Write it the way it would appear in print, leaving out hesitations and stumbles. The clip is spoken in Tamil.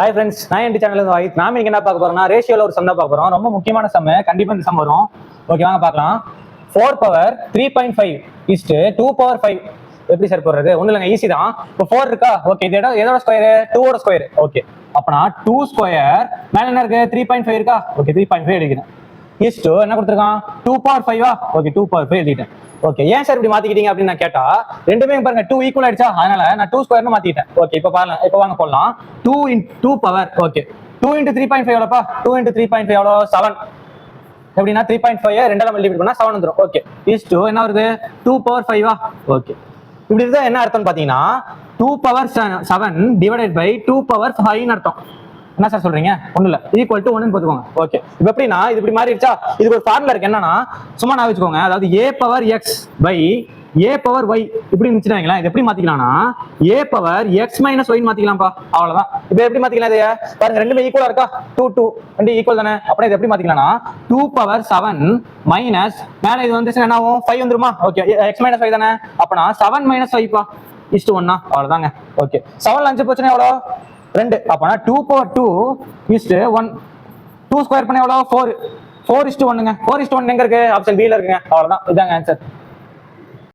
ஹாய் ஃப்ரெண்ட்ஸ், நான் என் சேனல் இருந்து வாய்ஸ். நாம என்ன பார்க்க போறோம்னா ரேஷியோல ஒரு சம் தான் பார்க்க போறோம். ரொம்ப முக்கியமான சம், கண்டிப்பா இந்த சம் வரும். ஓகே, வாங்க பார்க்கலாம். 4 பவர் 3.5 இஸ்டு 2 பவர் 5 எப்படி சார் போடுறது? ஒன்றும் இல்லைங்க, ஈஸி தான். இப்போ 4 இருக்கா? ஓகே, இது எதோட ஸ்கொயர்? 2 ஓட ஸ்கொயர். ஓகே, அப்பனா 2 ஸ்கொயர் மேல என்ன இருக்கு? 3.5 இருக்கா? ஓகே, 3.5 எழுதிக்கிறேன். இஸ்டு என்ன கொடுத்துருக்கான்? 2 பவர் 5 ஓகே, 2 பவர் 5 எழுதிட்டேன். ஓகே, ஏன் சார் இப்படி மாத்திக்கிட்டீங்க அப்படின்னு நான் கேட்டா, ரெண்டுமே பாருங்க 2 ஈக்குவல் ஆயிடுச்சா, அதனால நான் 2 ஸ்கொயர்னு மாத்திட்டேன். ஓகே, இப்போ பாருங்க, இப்போ வாங்க போடலாம். 2 பவர் ஓகே 2 × 3.5 எவ்வளோப்பா? 2 × 3.5 எவ்வளோ? 7. எப்படின்னா 3.5 ரெண்டால மல்டிபிள் பண்ணா 7 வந்துடும். ஓகே, இஸ் 2 என்ன வருது? 2 பவர் 5 ஓகே, இப்படி இருந்தா என்ன அர்த்தம் பாத்தீங்கன்னா 2 பவர் 7 டிவைடட் பை 2 பவர் 5 அர்த்தம். என்ன சார் சொல்றீங்க? ஒண்ணு இல்ல, ஈக்குவல் டு 1 போட்டுக்கோங்க. ஓகே, இப்போ எப்படின்னா இது இப்படி மாறிடுச்சா, இதுக்கு ஒரு ஃபார்முலா இருக்கு. என்னன்னா சும்மா நான் வச்சுக்கோங்க, அதாவது a power x by a power y இப்படி இருந்துச்சுன்னா இது எப்படி மாத்திக்கலாம்னா a power x minus y மாத்திக்கலாம்ப்பா, அவ்வளவுதான். இப்போ எப்படி மாத்திக்கலாம்? இதைய பாருங்க, ரெண்டுமே ஈக்குவலா இருக்கா? 2 2 ரெண்டு ஈக்குவல் தானே. அப்படியே இது எப்படி மாத்திக்கலாம்னா 2 பவர் 7 மைனஸ் மேல இது வந்துச்சு என்ன ஆகும்? 5 வந்துருமா? ஓகே, x மைனஸ் y தானே, அப்பனா 7 மைனஸ் 5 பா இஸ்டு 1 அவ்வளவுதாங்க. ஓகே, 7 5 போச்சுன்னா எவ்வளோ? 2. அப்பனா 2 பவர் 2 இஸ்டு 1. 2 ஸ்கொயர் பண்ண எவ்வளோ? 4. 4 இஸ்டு 1ங்க. 4 இஸ்டு 1 எங்க இருக்கு? ஆப்ஷன் B ல இருக்குங்க. அவ்வளவுதான், இதாங்க ஆன்சர்.